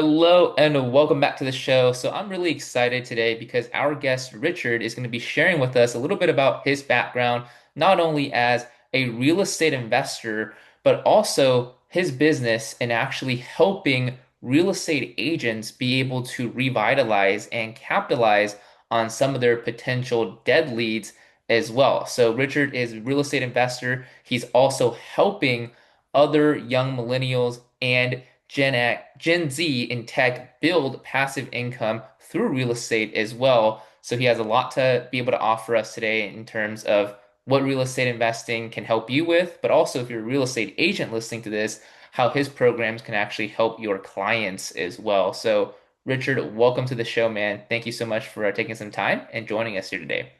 Hello and welcome back to the show. So I'm really excited today because our guest Richard is going to be sharing with us a little bit about his background, not only as a real estate investor, but also his business and actually helping real estate agents be able to revitalize and capitalize on some of their potential dead leads as well. So Richard is a real estate investor. He's also helping other young millennials and Gen Z in tech build passive income through real estate as well. So he has a lot to be able to offer us today in terms of what real estate investing can help you with, but also if you're a real estate agent listening to this, how his programs can actually help your clients as well. So, Richard, welcome to the show, man. Thank you so much for taking some time and joining us here today.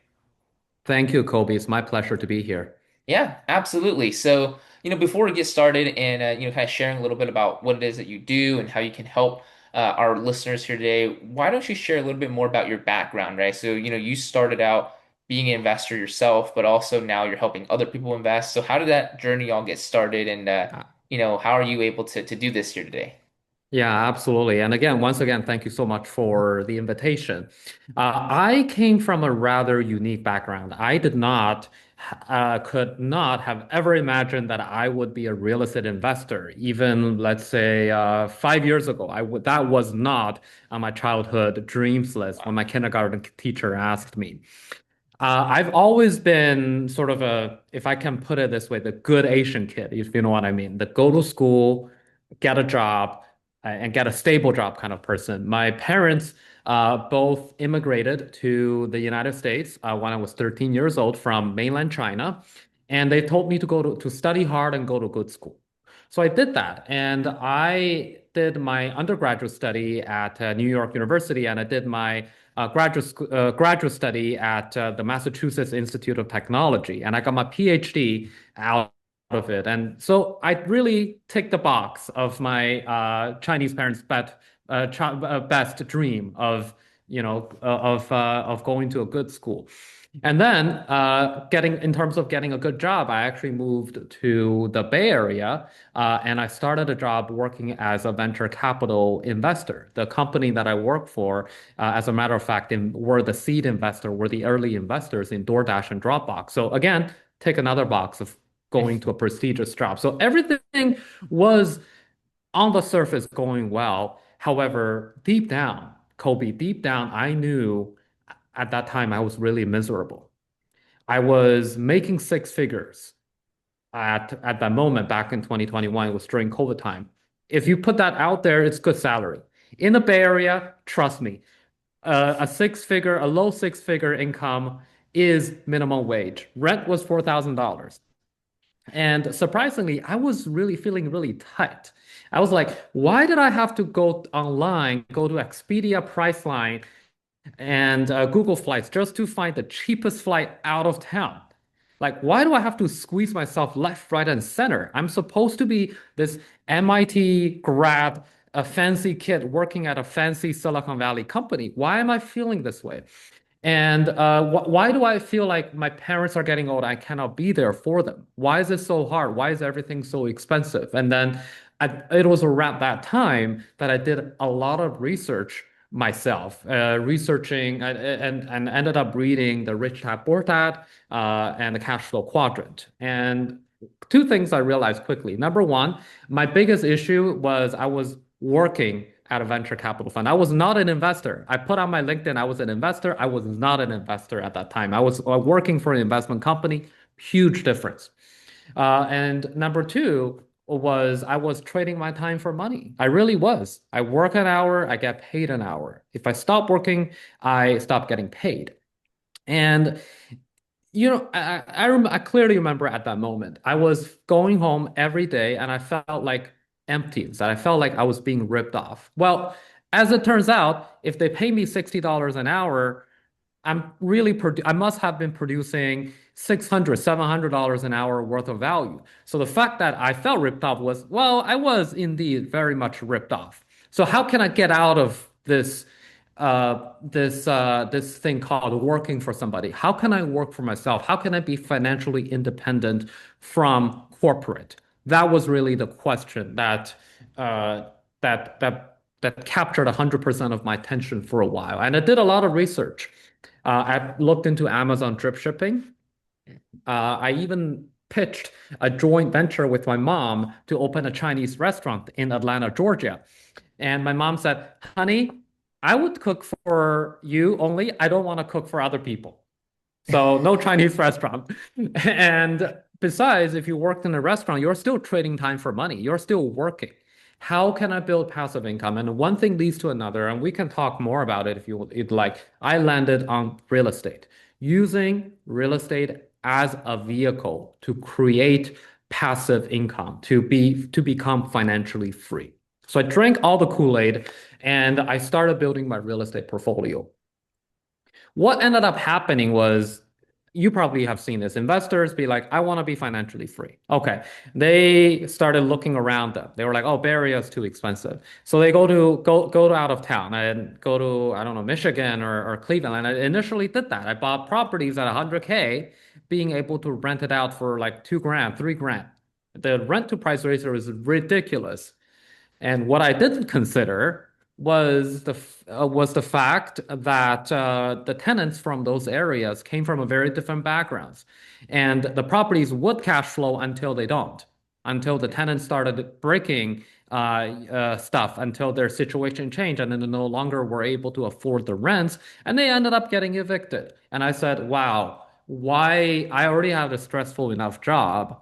Thank you, Kobe. It's my pleasure to be here. Yeah, absolutely. So, before we get started and kind of sharing a little bit about what it is that you do and how you can help our listeners here today, why don't you share a little bit more about your background, right? So, you started out being an investor yourself, but also now you're helping other people invest. So, how did that journey all get started, and Uh, how are you able to do this here today? Yeah, absolutely. And again, once again, thank you so much for the invitation. I came from a rather unique background. I could not have ever imagined that I would be a real estate investor. Even, let's say, 5 years ago, that was not on my childhood dreams list when my kindergarten teacher asked me. I've always been sort of if I can put it this way, the good Asian kid, if you know what I mean. The go to school, get a job, and get a stable job kind of person. My parents both immigrated to the United States when I was 13 years old from mainland China, and they told me to to study hard and go to good school. So I did that, and I did my undergraduate study at New York University, and I did my graduate study at the Massachusetts Institute of Technology, and I got my PhD out of it. And so I really ticked the box of my Chinese parents' best dream of of going to a good school. And then getting in terms of getting a good job, I actually moved to the Bay Area and I started a job working as a venture capital investor. The company that I work for, as a matter of fact, were the seed investor, were the early investors in DoorDash and Dropbox. So again, take another box of going to a prestigious job. So everything was on the surface going well. However, deep down, Kobe, deep down, I knew at that time I was really miserable. I was making six figures at that moment back in 2021. It was during COVID time. If you put that out there, it's good salary. In the Bay Area, trust me, a low six figure income is minimum wage. Rent was $4,000. And surprisingly, I was really feeling really tight. I was like, why did I have to go online, go to Expedia Priceline and Google Flights just to find the cheapest flight out of town? Like, why do I have to squeeze myself left, right, and center? I'm supposed to be this MIT grad, a fancy kid working at a fancy Silicon Valley company. Why am I feeling this way? And why do I feel like my parents are getting old? I cannot be there for them. Why is it so hard? Why is everything so expensive? And then it was around that time that I did a lot of research myself, researching and ended up reading the Rich Dad Poor Dad and the Cash Flow Quadrant. And two things I realized quickly. Number one, my biggest issue was I was working at a venture capital fund. I was not an investor. I put on my LinkedIn, I was an investor. I was not an investor at that time. I was working for an investment company. Huge difference. And number two was I was trading my time for money. I really was. I work an hour, I get paid an hour. If I stop working, I stop getting paid. And I clearly remember at that moment, I was going home every day and I felt like empty, that I felt like I was being ripped off. Well, as it turns out, if they pay me $60 an hour, I must have been producing 600, $700 an hour worth of value. So the fact that I felt ripped off was, well, I was indeed very much ripped off. So how can I get out of this thing called working for somebody? How can I work for myself? How can I be financially independent from corporate? That was really the question uh, that that captured 100% of my attention for a while. And I did a lot of research. I looked into Amazon drip shipping. I even pitched a joint venture with my mom to open a Chinese restaurant in Atlanta, Georgia. And my mom said, honey, I would cook for you only. I don't want to cook for other people. So no Chinese restaurant. And besides, if you worked in a restaurant, you're still trading time for money. You're still working. How can I build passive income? And one thing leads to another, and we can talk more about it if you'd like. I landed on real estate, using real estate as a vehicle to create passive income, to become financially free. So I drank all the Kool-Aid and I started building my real estate portfolio. What ended up happening was you probably have seen this. Investors be like, I want to be financially free. Okay. They started looking around them. They were like, oh, Bay Area is too expensive. So they go to out of town and go to, I don't know, Michigan or Cleveland. And I initially did that. I bought properties at 100K, being able to rent it out for like 2 grand, 3 grand. The rent to price ratio is ridiculous. And what I didn't consider was the fact that the tenants from those areas came from a very different backgrounds, and the properties would cash flow until they don't, until the tenants started breaking stuff, until their situation changed, and then they no longer were able to afford the rents, and they ended up getting evicted. And I said, "Wow, why? I already have a stressful enough job.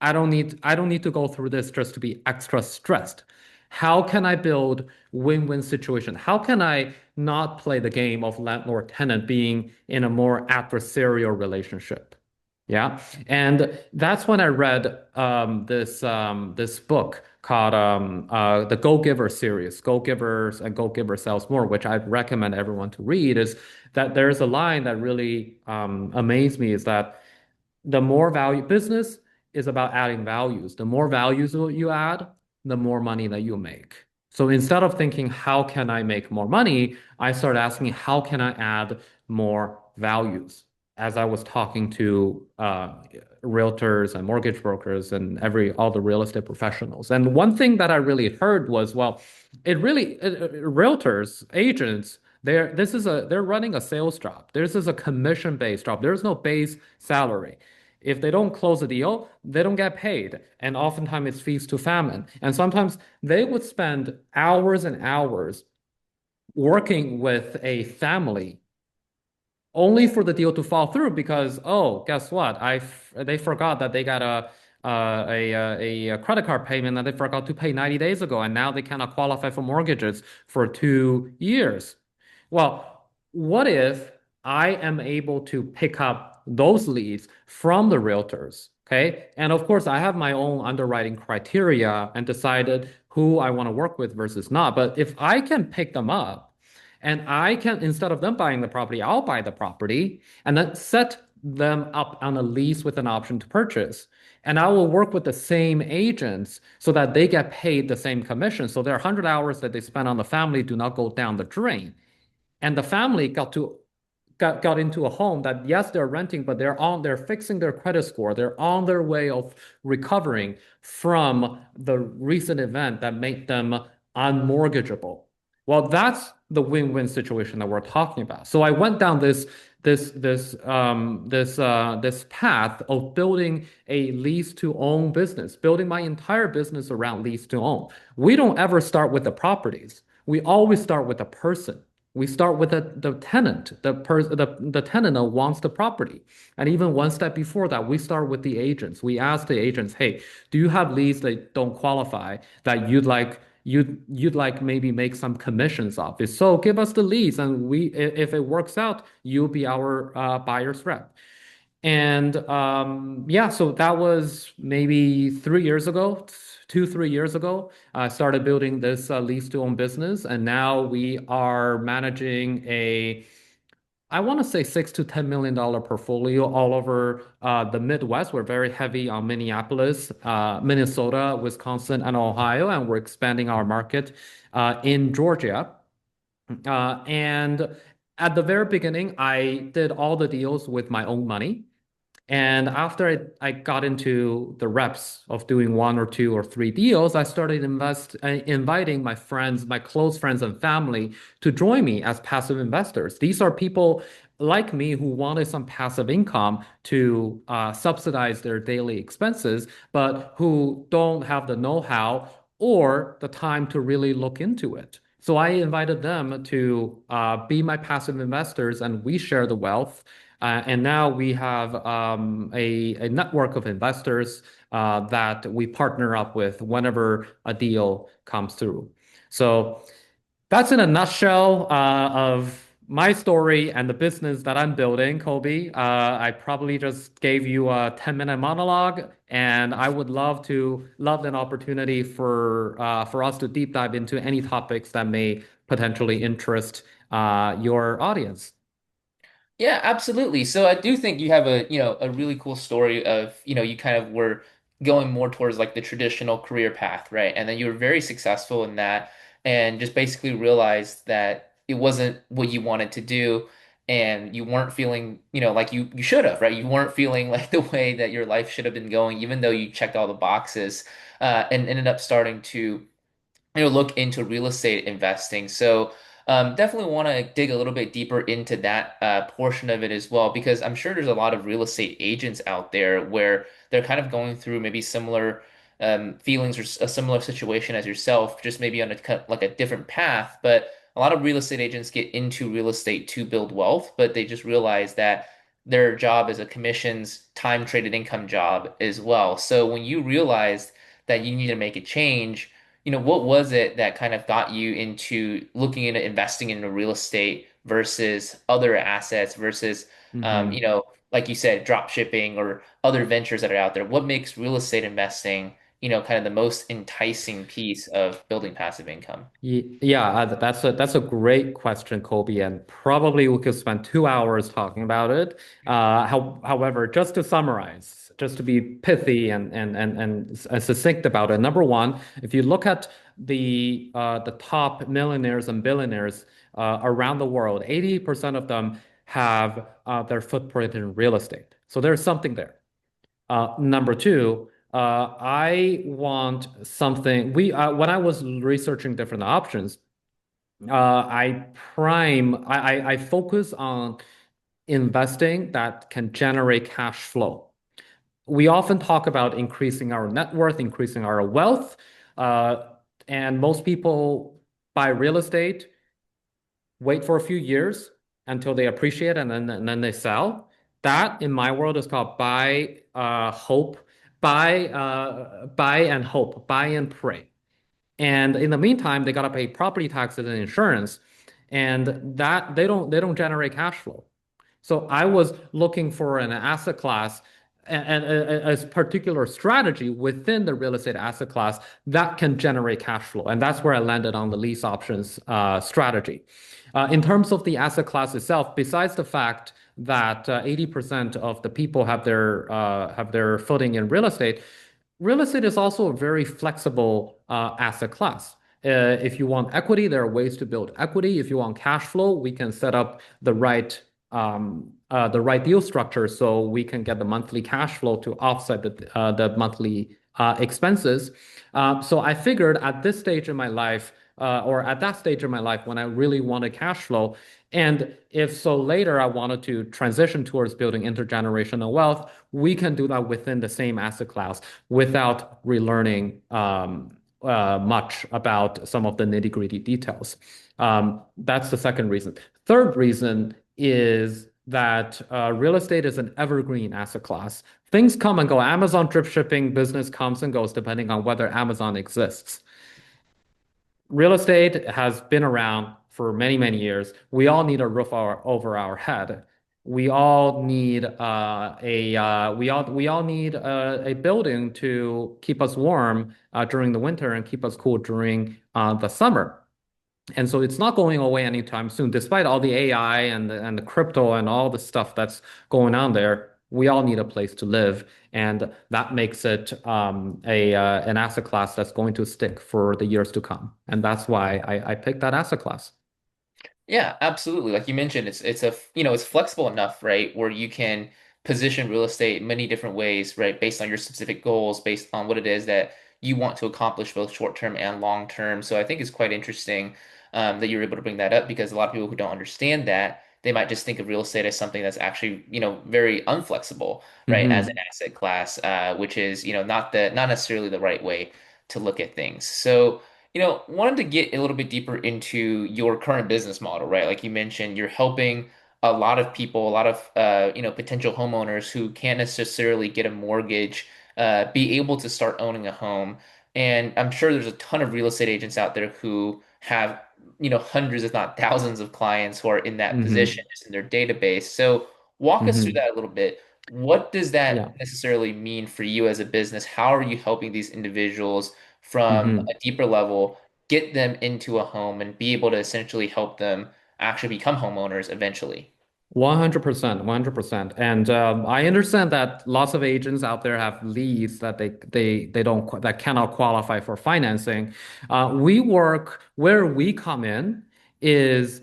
I don't need to go through this just to be extra stressed. How can I build win-win situation? How can I not play the game of landlord tenant being in a more adversarial relationship? Yeah. And that's when I read this book called the Go Giver series, Go Givers and Go Giver Sells More, which I recommend everyone to read, is that there's a line that really amazed me is that the more value business is about adding values. The more values you add, the more money that you make. So instead of thinking, how can I make more money? I started asking, how can I add more values? As I was talking to realtors and mortgage brokers and all the real estate professionals. And one thing that I really heard was, well, realtors, agents, they're running a sales job. This is a commission-based job. There's no base salary. If they don't close a deal, they don't get paid. And oftentimes it's feast to famine. And sometimes they would spend hours and hours working with a family only for the deal to fall through because, oh, guess what? They forgot that they got a credit card payment that they forgot to pay 90 days ago, and now they cannot qualify for mortgages for 2 years. Well, what if I am able to pick up those leads from the realtors? Okay. And of course, I have my own underwriting criteria and decided who I want to work with versus not. But if I can pick them up, and I can, instead of them buying the property, I'll buy the property and then set them up on a lease with an option to purchase. And I will work with the same agents so that they get paid the same commission. So their 100 hours that they spend on the family do not go down the drain. And the family got into a home that yes, they're renting, but they're fixing their credit score. They're on their way of recovering from the recent event that made them unmortgageable. Well, that's the win-win situation that we're talking about. So I went down this path of building a lease to own business, building my entire business around lease to own. We don't ever start with the properties. We always start with the person. We start with the tenant, the tenant that wants the property. And even one step before that, we start with the agents. We ask the agents, hey, do you have leads that don't qualify that you'd like maybe make some commissions off? If so, give us the leads, and if it works out, you'll be our buyer's rep. And yeah, so that was maybe 3 years ago, 2, 3 years ago. I started building this lease to own business, and now we are managing I want to say $6 to $10 million portfolio all over the Midwest. We're very heavy on Minneapolis, Minnesota, Wisconsin, and Ohio, and we're expanding our market in Georgia. And at the very beginning, I did all the deals with my own money. And after I got into the reps of doing one or two or three deals, I started inviting my friends, my close friends and family to join me as passive investors. These are people like me who wanted some passive income to subsidize their daily expenses, but who don't have the know-how or the time to really look into it. So I invited them to be my passive investors, and we share the wealth. And now we have a network of investors that we partner up with whenever a deal comes through. So that's in a nutshell of my story and the business that I'm building, Colby. I probably just gave you a 10-minute monologue, and I would love an opportunity for us to deep dive into any topics that may potentially interest your audience. Yeah, absolutely. So I do think you have a really cool story of, you kind of were going more towards like the traditional career path, right? And then you were very successful in that and just basically realized that it wasn't what you wanted to do and you weren't feeling, like you should have, right? You weren't feeling like the way that your life should have been going, even though you checked all the boxes, and ended up starting to look into real estate investing. So definitely want to dig a little bit deeper into that portion of it as well, because I'm sure there's a lot of real estate agents out there where they're kind of going through maybe similar feelings or a similar situation as yourself, just maybe on like a different path. But a lot of real estate agents get into real estate to build wealth, but they just realize that their job is a commissions, time traded income job as well. So when you realized that you need to make a change, what was it that kind of got you into looking into investing in real estate versus other assets versus, Mhm. like you said, drop shipping or other ventures that are out there? What makes real estate investing, kind of the most enticing piece of building passive income? Yeah, that's a great question, Colby, and probably we could spend 2 hours talking about it. However, just to summarize, just to be pithy and succinct about it. Number one, if you look at the top millionaires and billionaires around the world, 80% of them have their footprint in real estate. So there's something there. Number two, I want something. When I was researching different options, I focus on investing that can generate cash flow. We often talk about increasing our net worth, increasing our wealth, uh, and most people buy real estate, wait for a few years until they appreciate and then they sell. That in my world is called buy and hope, buy and pray. And in the meantime, they gotta pay property taxes and insurance, and that they don't generate cash flow. So I was looking for an asset class and a particular strategy within the real estate asset class that can generate cash flow. And that's where I landed on the lease options strategy. In terms of the asset class itself, besides the fact that 80% of the people have their footing in real estate is also a very flexible asset class. If you want equity, there are ways to build equity. If you want cash flow, we can set up the right deal structure so we can get the monthly cash flow to offset the monthly expenses. So I figured at this stage in my life, or at that stage in my life when I really wanted cash flow, and if so later I wanted to transition towards building intergenerational wealth, we can do that within the same asset class without relearning much about some of the nitty-gritty details. That's the second reason. Third reason is that real estate is an evergreen asset class. Things come and go. Amazon drip shipping business comes and goes depending on whether Amazon exists. Real estate has been around for many, many years. We all need a over our head. We all need we all need a building to keep us warm during the winter and keep us cool during the summer. And so it's not going away anytime soon, despite all the AI and the crypto and all the stuff that's going on there. We all need a place to live, and that makes it a an asset class that's going to stick for the years to come. And that's why I picked that asset class. Yeah, absolutely. Like you mentioned, it's it's flexible enough, right, where you can position real estate in many different ways, right? Based on your specific goals, based on what it is that you want to accomplish both short term and long term. So I think it's quite interesting that you're able to bring that up because a lot of people who don't understand that, they might just think of real estate as something that's actually, very unflexible, right? As an Hmm. asset class, which is, not necessarily the right way to look at things. So, wanted to get a little bit deeper into your current business model, right? Like you mentioned, you're helping a lot of people, a lot of potential homeowners who can't necessarily get a mortgage, be able to start owning a home. And I'm sure there's a ton of real estate agents out there who have, hundreds, if not thousands of clients who are in that position, Hmm. just in their database. So walk us through Hmm. that a little bit. What does that Yeah. necessarily mean for you as a business? How are you helping these individuals from a Hmm. deeper level get them into a home and be able to essentially help them actually become homeowners eventually? 100%, 100%. And I understand that lots of agents out there have leads that they don't that cannot qualify for financing. We work where we come in is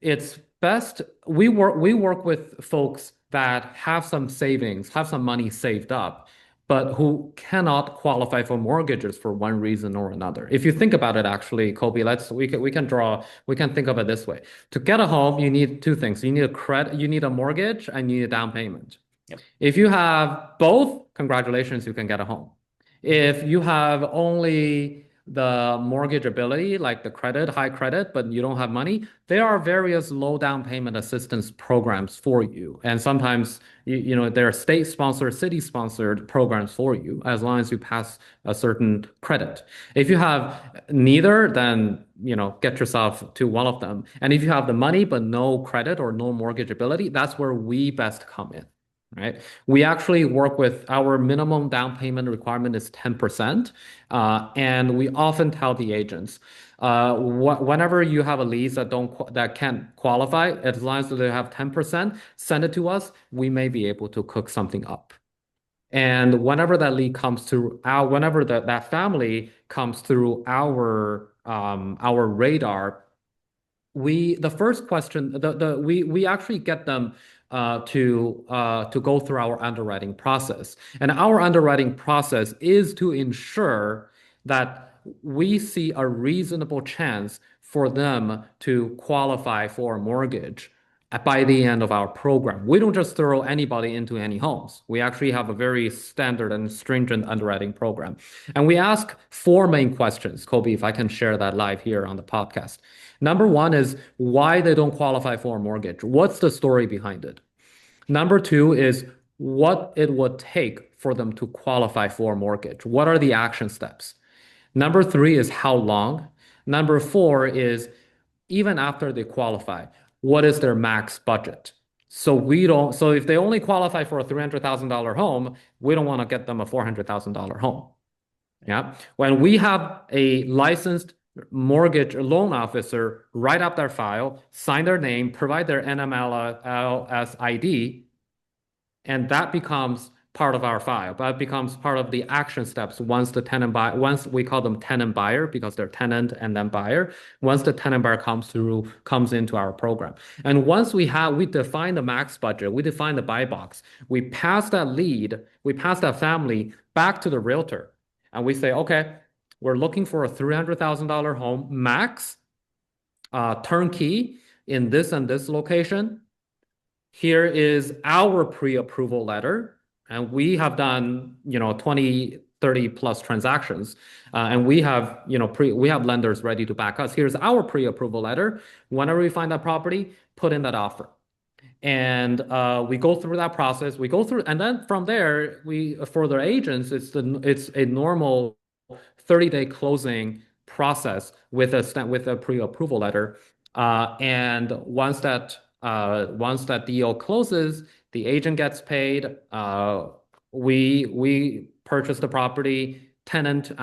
it's best we work with folks that have some savings, have some money saved up, but who cannot qualify for mortgages for one reason or another. If you think about it, actually, Kobe, we can think of it this way. To get a home, you need two things. You need a mortgage, and you need a down payment. Yep. If you have both, congratulations, you can get a home. If you have only the mortgage ability, like the credit, high credit, but you don't have money, there are various low down payment assistance programs for you. And sometimes, there are state-sponsored, city-sponsored programs for you as long as you pass a certain credit. If you have neither, then, get yourself to one of them. And if you have the money but no credit or no mortgage ability, that's where we best come in. Right. We actually work with our minimum down payment requirement is 10%. And we often tell the agents, whenever you have a lease that can't qualify, as long as they have 10%, send it to us. We may be able to cook something up. And whenever that lead comes through whenever that family comes through our radar, the first question we actually get them to go through our underwriting process, and our underwriting process is to ensure that we see a reasonable chance for them to qualify for a mortgage by the end of our program. We don't just throw anybody into any homes. We actually have a very standard and stringent underwriting program, and we ask four main questions. Kobe, if I can share that live here on the podcast. Number one is why they don't qualify for a mortgage. What's the story behind it? Number two is what it would take for them to qualify for a mortgage. What are the action steps? Number three is how long. Number four is even after they qualify, what is their max budget? So if they only qualify for a $300,000 home, we don't want to get them a $400,000 home. Yeah. When we have a licensed mortgage loan officer write up their file, sign their name, provide their NMLS ID, and that becomes part of our file. That becomes part of the action steps once we call them tenant buyer because they're tenant and then buyer. Once the tenant buyer comes into our program. And once we define the max budget, we define the buy box, we pass that family back to the realtor. And we say, okay, we're looking for a $300,000 home max, turnkey in this and this location. Here is our pre-approval letter, and we have done, 20, 30 plus transactions, and we have lenders ready to back us. Here's our pre-approval letter. Whenever we find that property, put in that offer. And we go through that process. We go through, and then from there, for the agents, it's a normal 30-day closing process with a pre-approval letter. And once that deal closes, the agent gets paid. We purchase the property. Tenant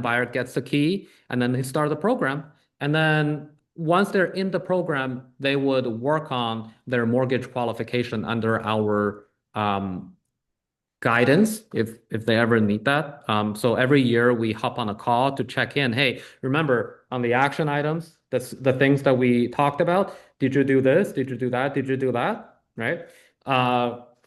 buyer gets the key, and then they start the program. And then once they're in the program, they would work on their mortgage qualification under our guidance if they ever need that. So every year we hop on a call to check in. Hey, remember on the action items, the things that we talked about. Did you do this? Did you do that? Did you do that? Right?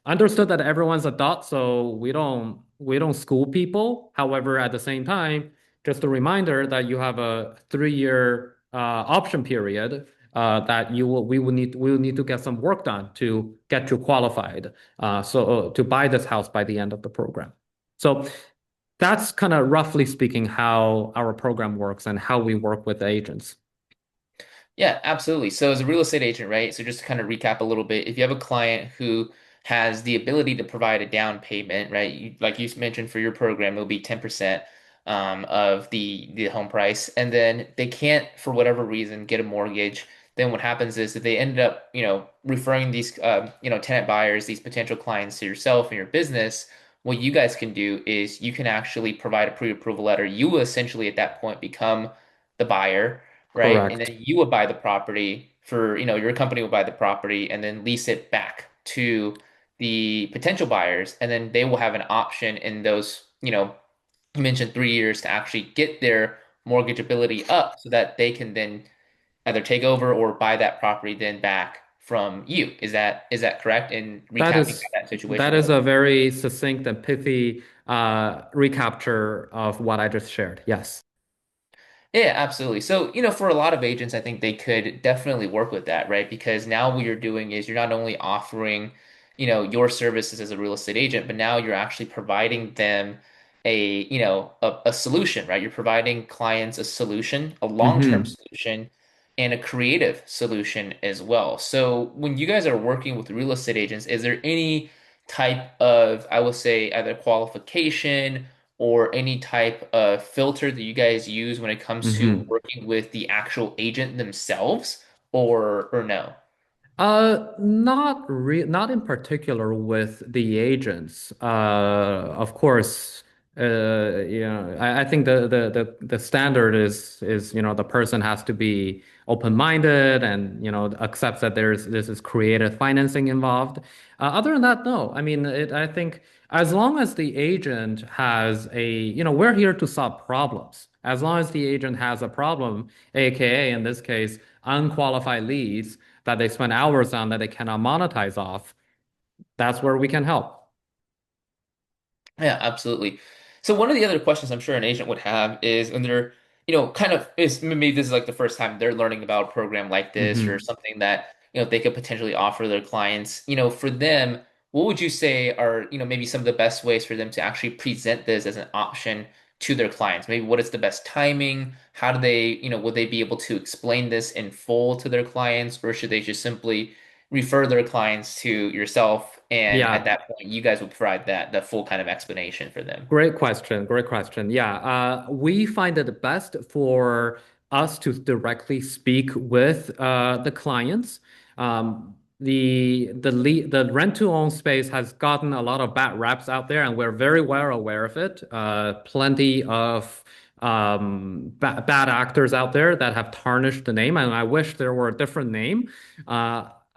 Understood that everyone's adult, so we don't school people. However, at the same time, just a reminder that you have a 3-year option period that we will need to get some work done to get you qualified. So to buy this house by the end of the program. So that's kind of roughly speaking how our program works and how we work with agents. Yeah, absolutely. So as a real estate agent, right? So just to kind of recap a little bit, if you have a client who has the ability to provide a down payment, right? Like you mentioned for your program, it'll be 10% of the home price, and then they can't, for whatever reason, get a mortgage. Then what happens is if they ended up, referring these, tenant buyers, these potential clients to yourself and your business, what you guys can do is you can actually provide a pre-approval letter. You will essentially at that point become the buyer, right? And then Correct. you would buy the property for, your company will buy the property and then lease it back to the potential buyers. And then they will have an option in those, you mentioned 3 years to actually get their mortgageability up so that they can then either take over or buy that property then back from you. Is that correct in That recapping is how that that situation is works? a very succinct and pithy recapture of what I just shared. Yes. Yeah, absolutely. So, for a lot of agents, I think they could definitely work with that, right? Because now what you're doing is you're not only offering, your services as a real estate agent, but now you're actually providing them a solution, right? You're providing clients a solution, a long-term Hmm. solution, and a creative solution as well. So, when you guys are working with real estate agents, is there any type of, I will say, either qualification or any type of filter that you guys use when it comes to Hmm. working with the actual agent themselves, or no? Not in particular with the agents. Of course, I think the standard is the person has to be open-minded and accepts that this is creative financing involved. Other than that, no. I mean, I think as long as the agent has we're here to solve problems. As long as the agent has a problem, aka in this case, unqualified leads that they spend hours on that they cannot monetize off, that's where we can help. Yeah, absolutely. So one of the other questions I'm sure an agent would have is when they're, kind of is maybe this is like the first time they're learning about a program like this or Hmm. something that, they could potentially offer their clients. For them, what would you say are, maybe some of the best ways for them to actually present this as an option to their clients? Maybe what is the best timing? How do they, would they be able to explain this in full to their clients, or should they just simply refer their clients to yourself, and at Yeah, that point, you guys will provide the full kind of explanation for them. great question. Great question. Yeah, we find it best for us to directly speak with the clients. The rent to own space has gotten a lot of bad raps out there, and we're very well aware of it. Plenty of bad actors out there that have tarnished the name, and I wish there were a different name.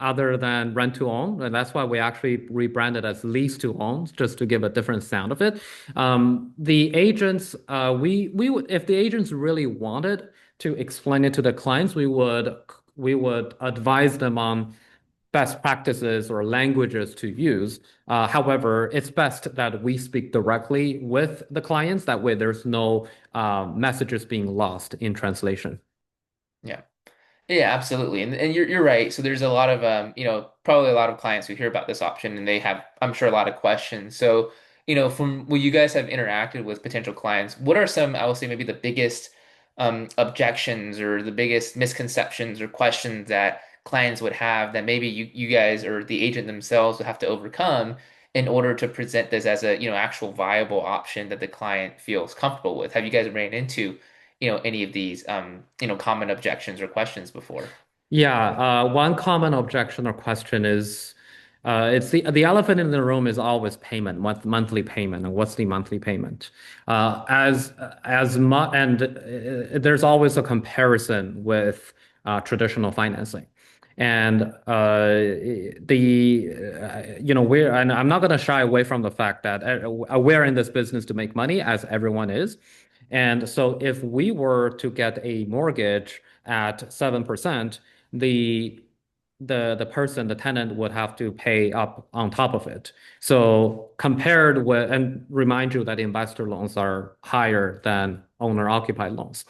Other than rent to own, and that's why we actually rebranded as lease to own, just to give a different sound of it. The agents, we would if the agents really wanted to explain it to the clients, we would advise them on best practices or languages to use. However, it's best that we speak directly with the clients. That way, there's no messages being lost in translation. Yeah. Yeah, absolutely. And you're right. So there's a lot of probably a lot of clients who hear about this option and they have, I'm sure, a lot of questions. So, from what you guys have interacted with potential clients, what are some, I will say, maybe the biggest objections or the biggest misconceptions or questions that clients would have that maybe you guys or the agent themselves would have to overcome in order to present this as a, actual viable option that the client feels comfortable with? Have you guys ran into, any of these common objections or questions before? Yeah, one common objection or question is, it's the elephant in the room is always payment, monthly payment, and what's the monthly payment? As much and there's always a comparison with traditional financing, and we're and I'm not going to shy away from the fact that we're in this business to make money, as everyone is, and so if we were to get a mortgage at 7%, the the tenant would have to pay up on top of it. So compared with, and remind you that investor loans are higher than owner-occupied loans.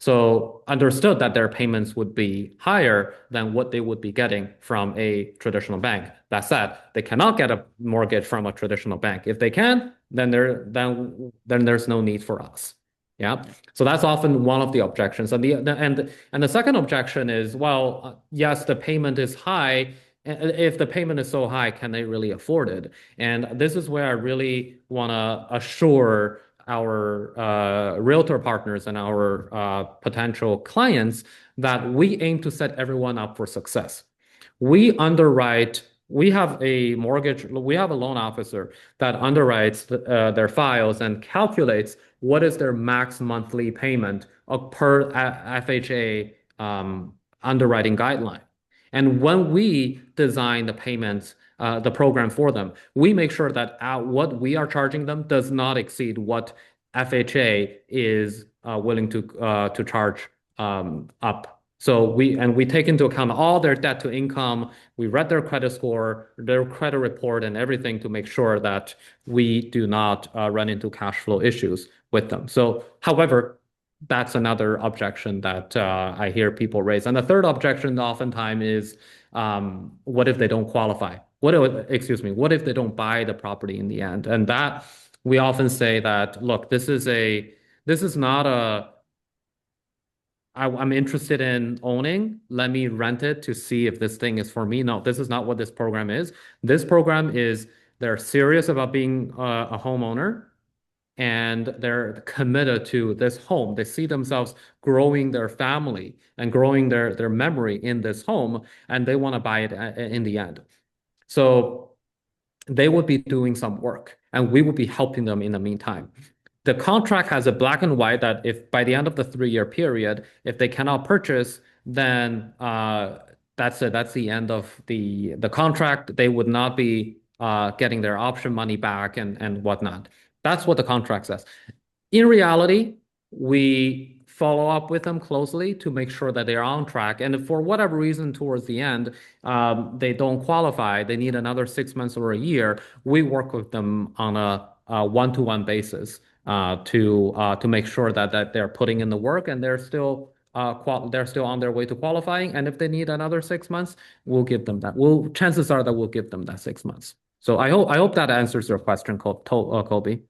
So understood that their payments would be higher than what they would be getting from a traditional bank. That said, they cannot get a mortgage from a traditional bank. If they can, then there's no need for us. Yeah. So that's often one of the objections. And the second objection is, well, yes, the payment is high. If the payment is so high, can they really afford it? And this is where I really want to assure our realtor partners and our potential clients that we aim to set everyone up for success. We underwrite, we have a loan officer that underwrites their files and calculates what is their max monthly payment per FHA underwriting guideline. And when we design the payments, the program for them, we make sure that what we are charging them does not exceed what FHA is willing to charge up. So we take into account all their debt to income. We read their credit score, their credit report, and everything to make sure that we do not run into cash flow issues with them. So, however, that's another objection that I hear people raise. And the third objection oftentimes is, what if they don't qualify? Excuse me, what if they don't buy the property in the end? And that we often say that, look, this is not I'm interested in owning. Let me rent it to see if this thing is for me. No, this is not what this program is. This program is they're serious about being a homeowner and they're committed to this home. They see themselves growing their family and growing their memory in this home, and they want to buy it in the end. So they would be doing some work, and we would be helping them in the meantime. The contract has a black and white that if by the end of the 3-year period, if they cannot purchase, then that's it. That's the end of the contract. They would not be getting their option money back and whatnot. That's what the contract says. In reality, we follow up with them closely to make sure that they're on track. And if for whatever reason, towards the end, they don't qualify, they need another 6 months or a year, we work with them on a one-to-one basis to make sure that they're putting in the work and they're still on their way to qualifying. And if they need another 6 months, we'll give them that. Chances are that we'll give them that 6 months. So I hope that answers your question, Colby.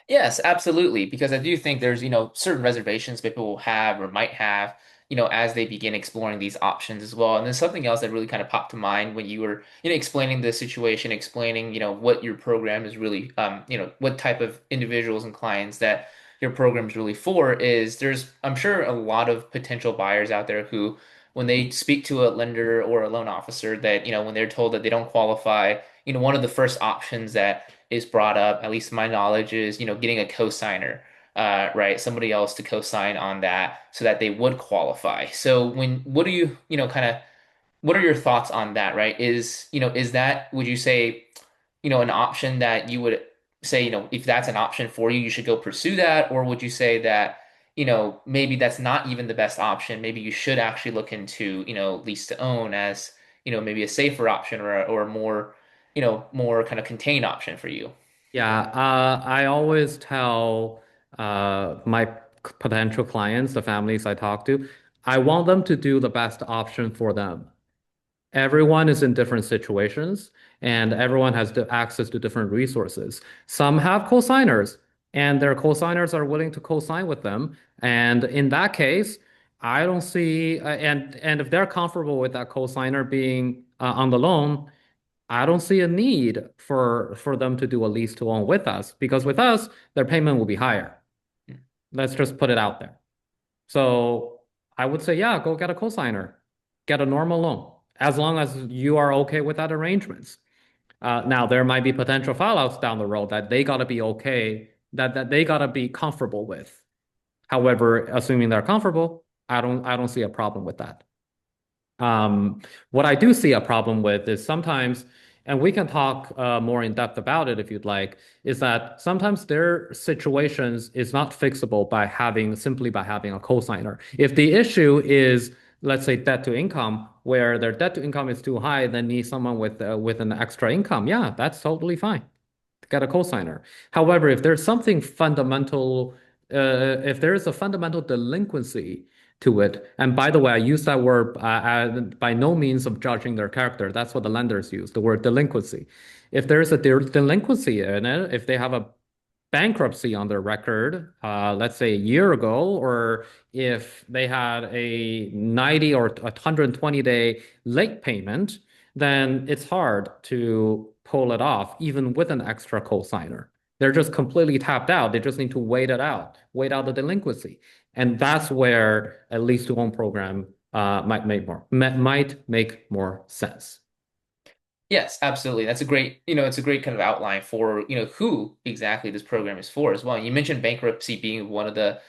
Yes, absolutely. Because I do think there's, certain reservations people will have or might have, as they begin exploring these options as well. And then something else that really kind of popped to mind when you were, explaining the situation, explaining, what your program is really, what type of individuals and clients that your program is really for is I'm sure a lot of potential buyers out there who, when they speak to a lender or a loan officer that, when they're told that they don't qualify, one of the first options that is brought up, at least to my knowledge, is getting a cosigner, right? Somebody else to co-sign on that so that they would qualify. So what do you kind of what are your thoughts on that, right? Is that would you say an option that you would say if that's an option for you, you should go pursue that, or would you say that maybe that's not even the best option? Maybe you should actually look into lease to own as maybe a safer option or a more more kind of contained option for you. Yeah, I always tell my potential clients, the families I talk to, I want them to do the best option for them. Everyone is in different situations and everyone has access to different resources. Some have cosigners and their cosigners are willing to cosign with them. And in that case, I don't see, and if they're comfortable with that cosigner being on the loan, I don't see a need for them to do a lease to own with us because with us, their payment will be higher. Let's just put it out there. So I would say, yeah, go get a cosigner, get a normal loan, as long as you are okay with that arrangements. Now there might be potential fallouts down the road that they gotta be okay, that they gotta be comfortable with. However, assuming they're comfortable, I don't see a problem with that. What I do see a problem with is sometimes, and we can talk more in depth about it if you'd like, is that sometimes their situations is not fixable by simply by having a cosigner. If the issue is let's say debt to income, where their debt to income is too high, then need someone with an extra income. Yeah, that's totally fine. Get a cosigner. However, if there's something fundamental, if there is a fundamental delinquency to it, and by the way, I use that word by no means of judging their character. That's what the lenders use, the word delinquency. If there is a delinquency in it, if they have a bankruptcy on their record, let's say a year ago, or if they had a 90 or 120-day late payment, then it's hard to pull it off, even with an extra cosigner. They're just completely tapped out. They just need to wait out the delinquency. And that's where a lease to own program might make more sense. Yes, absolutely. That's a great, it's a great kind of outline for, who exactly this program is for as well. You mentioned bankruptcy being one of the,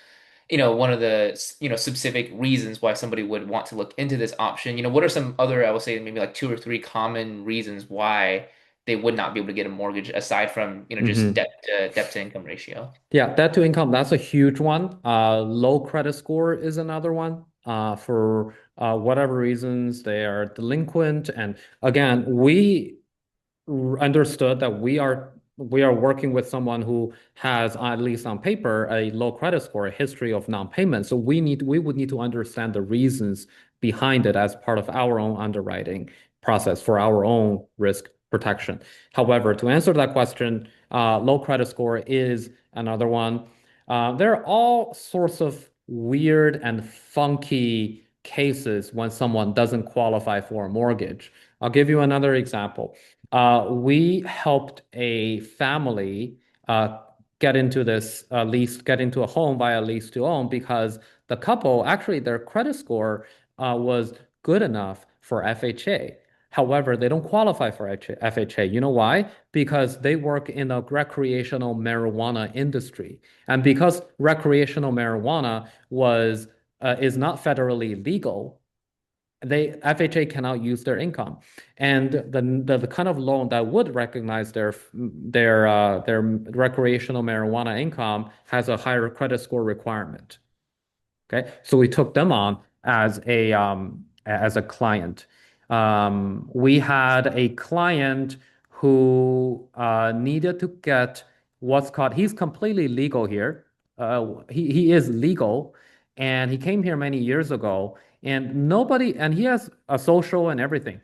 specific reasons why somebody would want to look into this option. What are some other, I would say maybe like two or three common reasons why they would not be able to get a mortgage aside from, just Mhm. debt to income ratio? Yeah, debt to income, that's a huge one. Low credit score is another one. For whatever reasons, they are delinquent. And again, understood that we are working with someone who has, at least on paper, a low credit score, a history of non-payment. So we would need to understand the reasons behind it as part of our own underwriting process for our own risk protection. However, to answer that question, low credit score is another one. There are all sorts of weird and funky cases when someone doesn't qualify for a mortgage. I'll give you another example. We helped a family uh, get into a home via lease to own because the couple, actually, their credit score was good enough for FHA. However, they don't qualify for FHA. You know why? Because they work in the recreational marijuana industry. And because recreational marijuana is not federally legal, FHA cannot use their income, and the kind of loan that would recognize their recreational marijuana income has a higher credit score requirement. Okay, so we took them on as a client. We had a client who needed to get what's called. He's completely legal here. He is legal, and he came here many years ago. And he has a social and everything.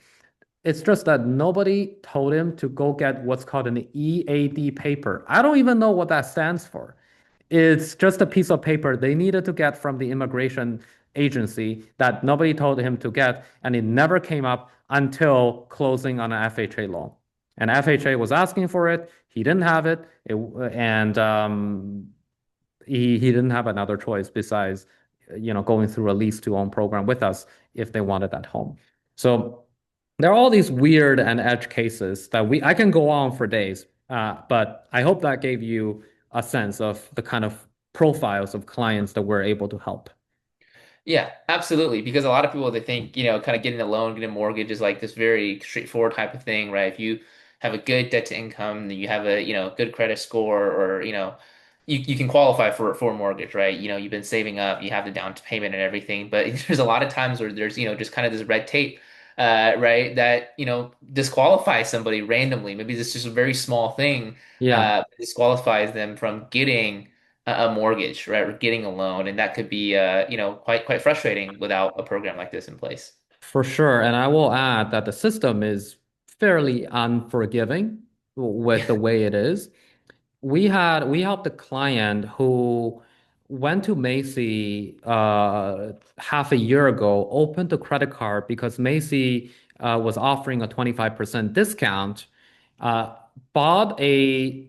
It's just that nobody told him to go get what's called an EAD paper. I don't even know what that stands for. It's just a piece of paper they needed to get from the immigration agency that nobody told him to get, and it never came up until closing on an FHA loan. And FHA was asking for it. He didn't have it, and he didn't have another choice besides, going through a lease to own program with us if they wanted that home. So there are all these weird and edge cases that I can go on for days, but I hope that gave you a sense of the kind of profiles of clients that we're able to help. Yeah, absolutely. Because a lot of people they think, kind of getting a loan, getting a mortgage is like this very straightforward type of thing, right? If you have a good debt to income, then you have a, good credit score or, you can qualify for a mortgage, right? You've been saving up, you have the down payment and everything. But there's a lot of times where there's, just kind of this red tape, right, that, disqualifies somebody randomly. Maybe this is just a very small thing, Yeah, disqualifies them from getting a mortgage, right, or getting a loan, and that could be quite frustrating without a program like this in place. for sure. And I will add that the system is fairly unforgiving with the way it is. We helped a client who went to Macy half a year ago, opened a credit card because Macy was offering a 25% discount, uh, bought a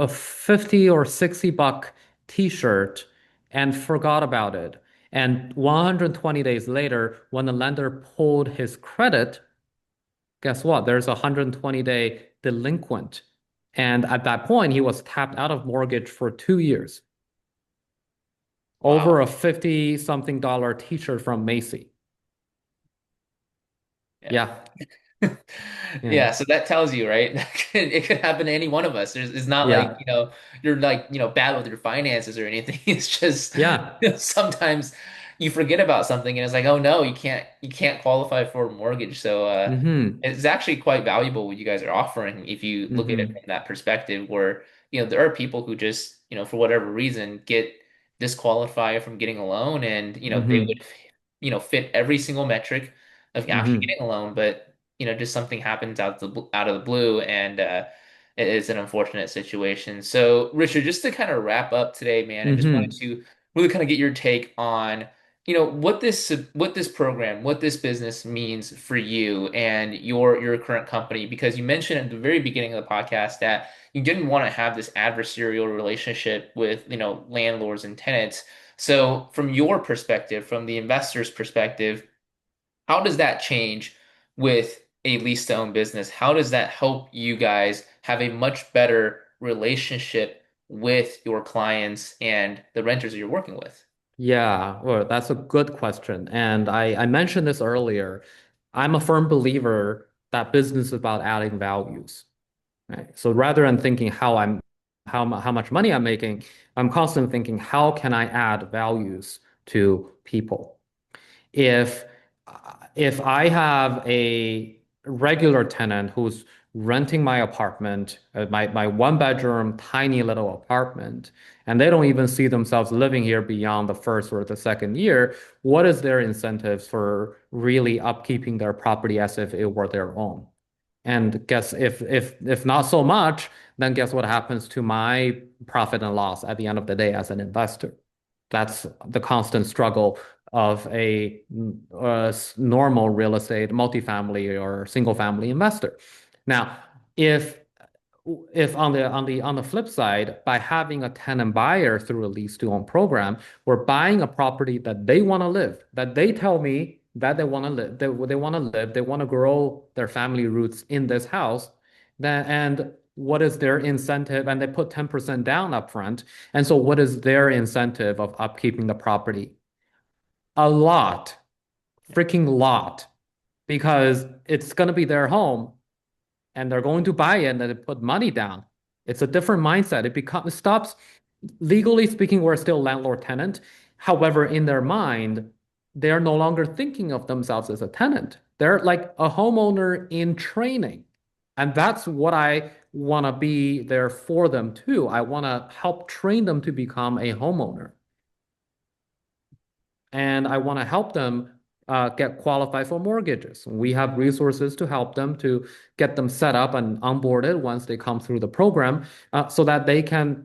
50 or 60 buck t-shirt and forgot about it. And 120 days later, when the lender pulled his credit, guess what? There's a 120-day delinquent. And at that point, he was tapped out of mortgage for 2 years over Wow. a 50 something dollar t-shirt from Macy. Yeah. Yeah. Yeah. Yeah, so that tells you, right? It could happen to any one of us. It's not like, Yeah. you're like, bad with your finances or anything. It's just, Yeah. sometimes, you forget about something and it's like, oh no, you can't qualify for a mortgage. So Hmm. it's actually quite valuable what you guys are offering if you look at it Hmm. from that perspective where, there are people who just, for whatever reason get disqualified from getting a loan and, they would, Hmm. fit every single metric of actually Hmm. getting a loan, but, just something happens out of the blue and it is an unfortunate situation. So, Richard, just to kind of wrap up today, man, I just wanted Hmm. to really kind of get your take on, what this program, what this business means for you and your current company, because you mentioned at the very beginning of the podcast that you didn't want to have this adversarial relationship with, landlords and tenants. So, from your perspective, from the investor's perspective, how does that change with a lease to own business? How does that help you guys have a much better relationship with your clients and the renters that you're working with? Yeah, well, that's a good question. And I mentioned this earlier. I'm a firm believer that business is about adding values. Right? So rather than thinking how much money I'm making, I'm constantly thinking how can I add values to people. If if I have a regular tenant who's renting my apartment, my one bedroom tiny little apartment, and they don't even see themselves living here beyond the first or the second year, what is their incentives for really upkeeping their property as if it were their own? And guess if not so much, then guess what happens to my profit and loss at the end of the day as an investor? That's the constant struggle of a normal real estate, multifamily or single family investor. Now, if if on the flip side, by having a tenant buyer through a lease to own program, we're buying a property that they want to live, that they tell me that they want to live, they want to live, they want to grow their family roots in this house. Then and what is their incentive? And they put 10% down upfront. And so what is their incentive of upkeeping the property? A lot, freaking lot, because it's going to be their home and they're going to buy it and they put money down. It's a different mindset. It stops, legally speaking, we're still landlord tenant. However, in their mind, they're no longer thinking of themselves as a tenant. They're like a homeowner in training. And that's what I want to be there for them too. I want to help train them to become a homeowner, and I want to help them get qualified for mortgages. We have resources to help them to get them set up and onboarded once they come through the program, so that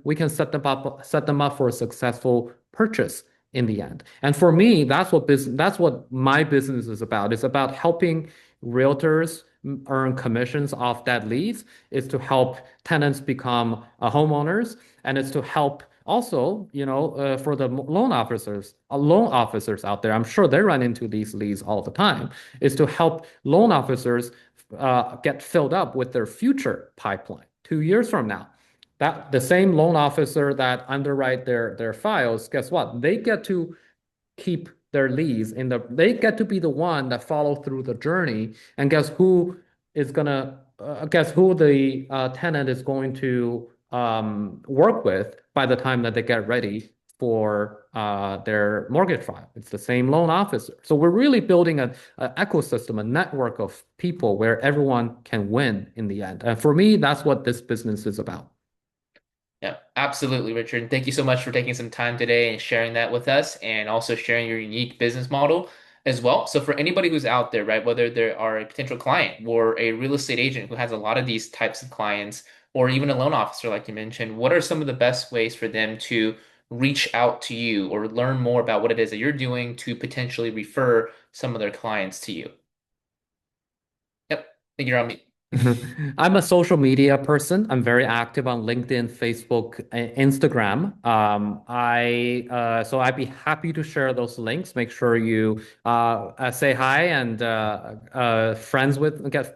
we can set them up for a successful purchase in the end. And for me, that's what my business is about. It's about helping realtors earn commissions off that leads. Is to help tenants become homeowners, and it's to help also, for the loan officers out there, I'm sure they run into these leads all the time, is to help loan officers get filled up with their future pipeline 2 years from now. That the same loan officer that underwrite their files, guess what? They get to keep their leads they get to be the one that follow through the journey. And guess who the tenant is going to work with by the time that they get ready for their mortgage file. It's the same loan officer. So we're really building an ecosystem, a network of people where everyone can win in the end. And for me, that's what this business is about. Yeah, absolutely, Richard. And thank you so much for taking some time today and sharing that with us and also sharing your unique business model as well. So, for anybody who's out there, right, whether they are a potential client or a real estate agent who has a lot of these types of clients, or even a loan officer, like you mentioned, what are some of the best ways for them to reach out to you or learn more about what it is that you're doing to potentially refer some of their clients to you? Yep, I think you're on mute. I'm a social media person. I'm very active on LinkedIn, Facebook, Instagram. So I'd be happy to share those links. Make sure you say hi and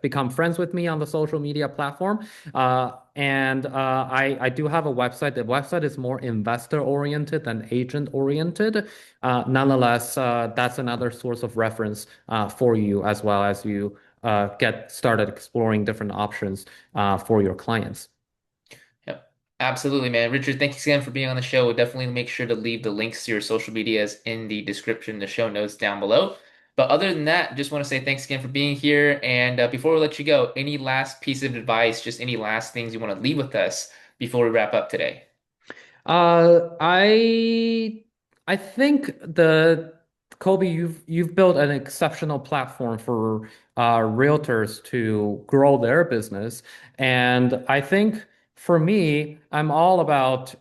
become friends with me on the social media platform. And I do have a website. The website is more investor oriented than agent oriented. Nonetheless, that's another source of reference for you as well as you get started exploring different options for your clients. Yep. Absolutely, man. Richard, thanks again for being on the show. We'll definitely make sure to leave the links to your social medias in the description, the show notes down below. But other than that, just want to say thanks again for being here. And before we let you go, any last piece of advice, just any last things you want to leave with us before we wrap up today? I think the Kobe, you've built an exceptional platform for realtors to grow their business, and I think for me, I'm all about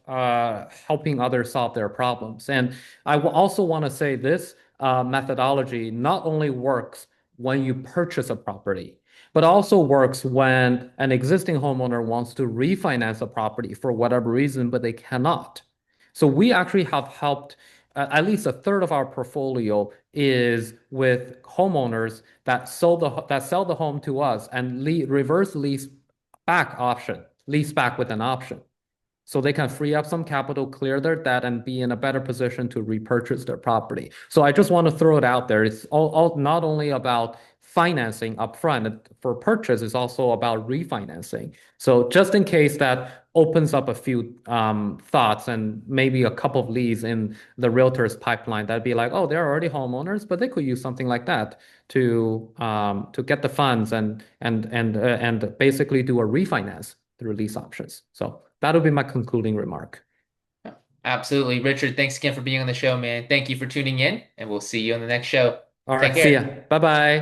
helping others solve their problems. And also want to say this methodology not only works when you purchase a property, but also works when an existing homeowner wants to refinance a property for whatever reason, but they cannot. So we actually have helped at least a third of our portfolio is with homeowners that sell the home to us and reverse lease back with an option so they can free up some capital, clear their debt, and be in a better position to repurchase their property. So I just want to throw it out there. It's all not only about financing upfront for purchase, it's also about refinancing. So just in case that opens up a few thoughts and maybe a couple of leads in the realtors pipeline, that'd be like, oh, they're already homeowners, but they could use something like that to get the funds and basically do a refinance through lease options. So that would be my concluding remark. Absolutely. Richard, thanks again for being on the show, man. Thank you for tuning in, and we'll see you on the next show. All Take right, see ya. care. Bye bye.